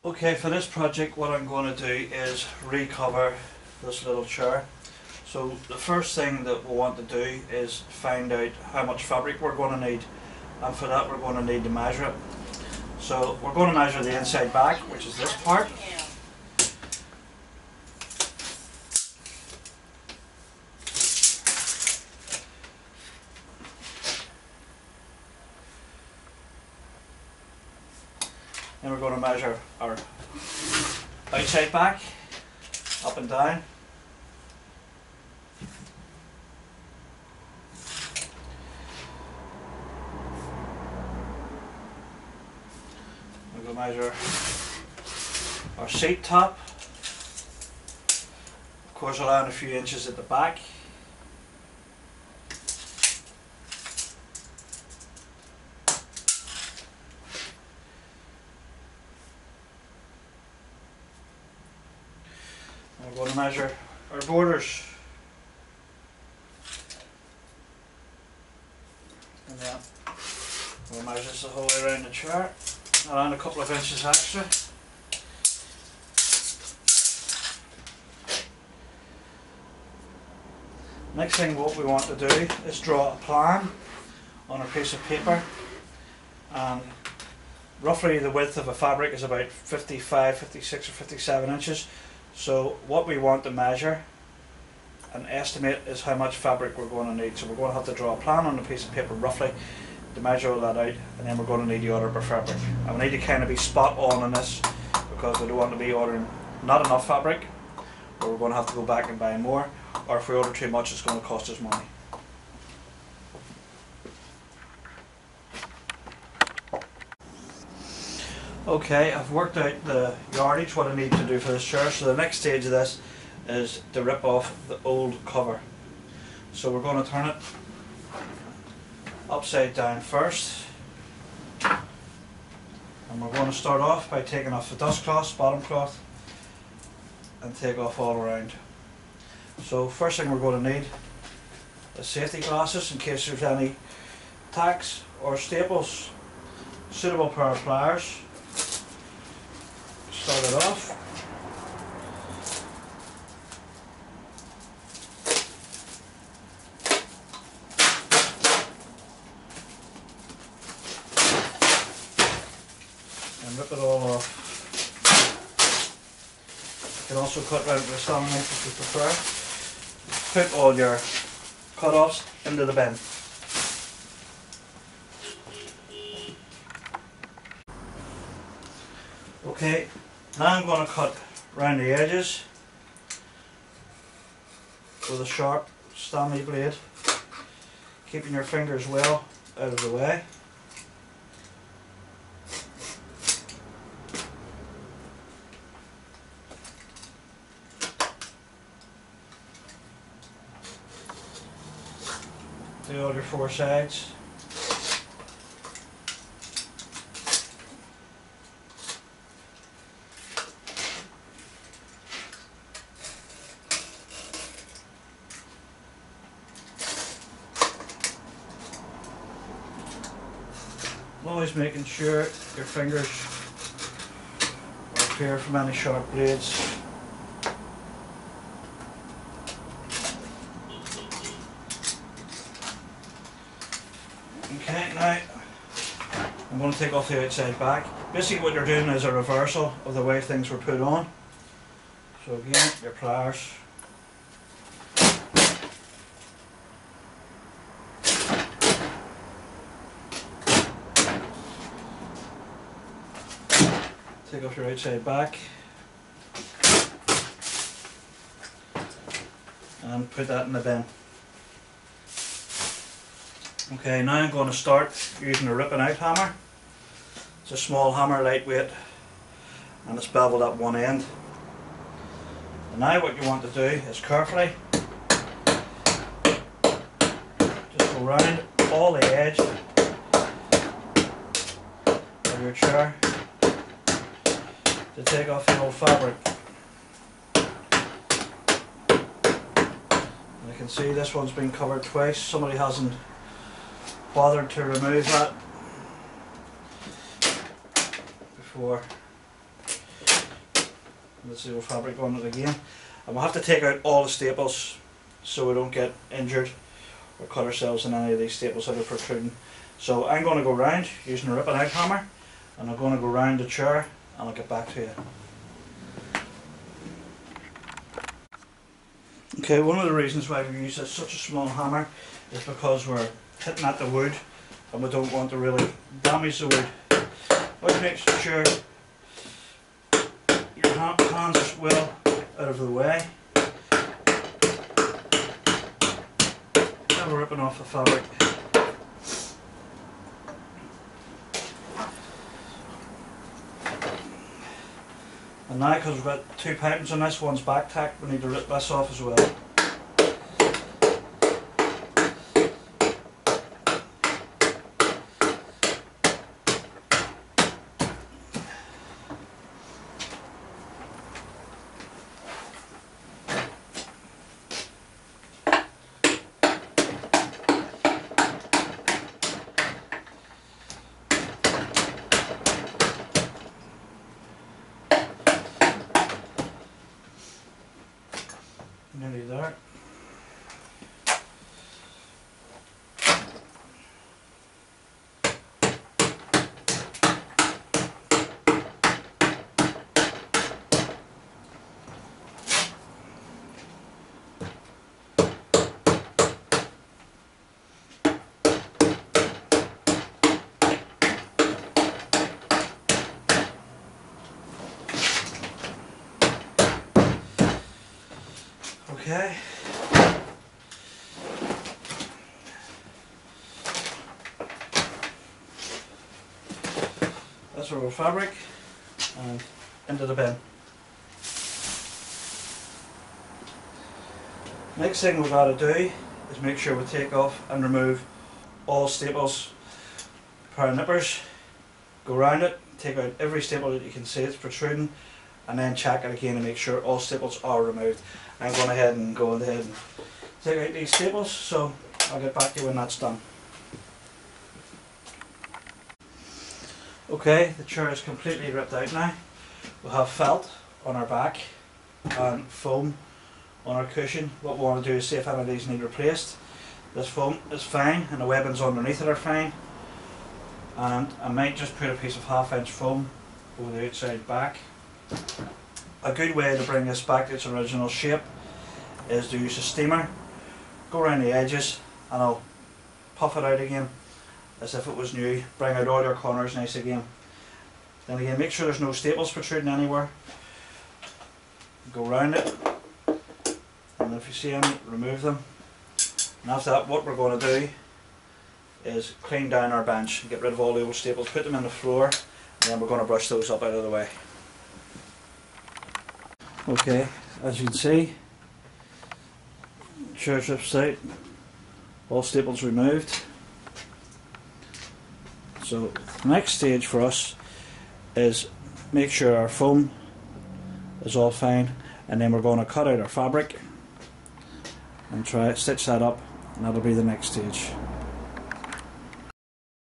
Okay, for this project what I'm going to do is recover this little chair. So the first thing that we want to do is find out how much fabric we're going to need, and for that we're going to need to measure it. So we're going to measure the inside back, which is this part. Then we're going to measure our outside back, up and down. We're going to measure our seat top. Of course, I'll add a few inches at the back. We're going to measure our borders. And then we'll measure this the whole way around the chair. Around a couple of inches extra. Next thing what we want to do is draw a plan on a piece of paper, and roughly the width of a fabric is about 55, 56 or 57 inches. So what we want to measure and estimate is how much fabric we're going to need. So we're going to have to draw a plan on a piece of paper roughly to measure all that out, and then we're going to need the order per fabric. And we need to kind of be spot on this, because we don't want to be ordering not enough fabric, or we're going to have to go back and buy more, or if we order too much it's going to cost us money. Okay, I've worked out the yardage, what I need to do for this chair. So the next stage of this is to rip off the old cover. So we're going to turn it upside down first, and we're going to start off by taking off the dust cloth, bottom cloth, and take off all around. So first thing we're going to need is safety glasses in case there's any tacks or staples. Suitable pair of pliers. Start it off. And rip it all off. You can also cut round with a Stanley knife if you prefer. Put all your cut-offs into the bin. Okay, now I'm going to cut round the edges with a sharp Stanley blade, keeping your fingers well out of the way. Do all your four sides. Always making sure your fingers are clear from any sharp blades. Okay, now I'm going to take off the outside back. Basically what you're doing is a reversal of the way things were put on. So again, your pliers. Take off your outside back and put that in the bin. Okay, now I'm going to start using a ripping out hammer. It's a small hammer, lightweight, and it's beveled at one end. And now what you want to do is carefully just go round all the edge of your chair to take off the old fabric. And you can see this one's been covered twice. Somebody hasn't bothered to remove that before Let's see, fabric on it again. And we'll have to take out all the staples so we don't get injured or cut ourselves in any of these staples that are protruding. So I'm going to go round using a ripping out hammer, and I'm going to go round the chair and I'll get back to you. Okay, one of the reasons why we use such a small hammer is because we're hitting at the wood and we don't want to really damage the wood. But make sure your hands are well out of the way. Now we're ripping off the fabric. And now, because we've got two pipings on this, one's back tacked, we need to rip this off as well. Nearly there. Okay. That's our fabric and into the bin. Next thing we've got to do is make sure we take off and remove all staples, pair of nippers, go around it, take out every staple that you can see it's protruding, and then check it again to make sure all staples are removed. I'm going ahead and take out these staples, so I'll get back to you when that's done. Okay, the chair is completely ripped out now. We'll have felt on our back and foam on our cushion. What we want to do is see if any of these need replaced. This foam is fine and the webbings underneath it are fine. And I might just put a piece of 1/2 inch foam over the outside back. A good way to bring this back to its original shape is to use a steamer, go around the edges and I'll puff it out again as if it was new, bring out all your corners nice again. Then again, make sure there's no staples protruding anywhere. Go around it, and if you see any, remove them. And after that, what we're going to do is clean down our bench and get rid of all the old staples, put them in the floor, and then we're going to brush those up out of the way. Okay, as you can see, chair strips out, all staples removed. So the next stage for us is make sure our foam is all fine, and then we're going to cut out our fabric and try to stitch that up, and that'll be the next stage.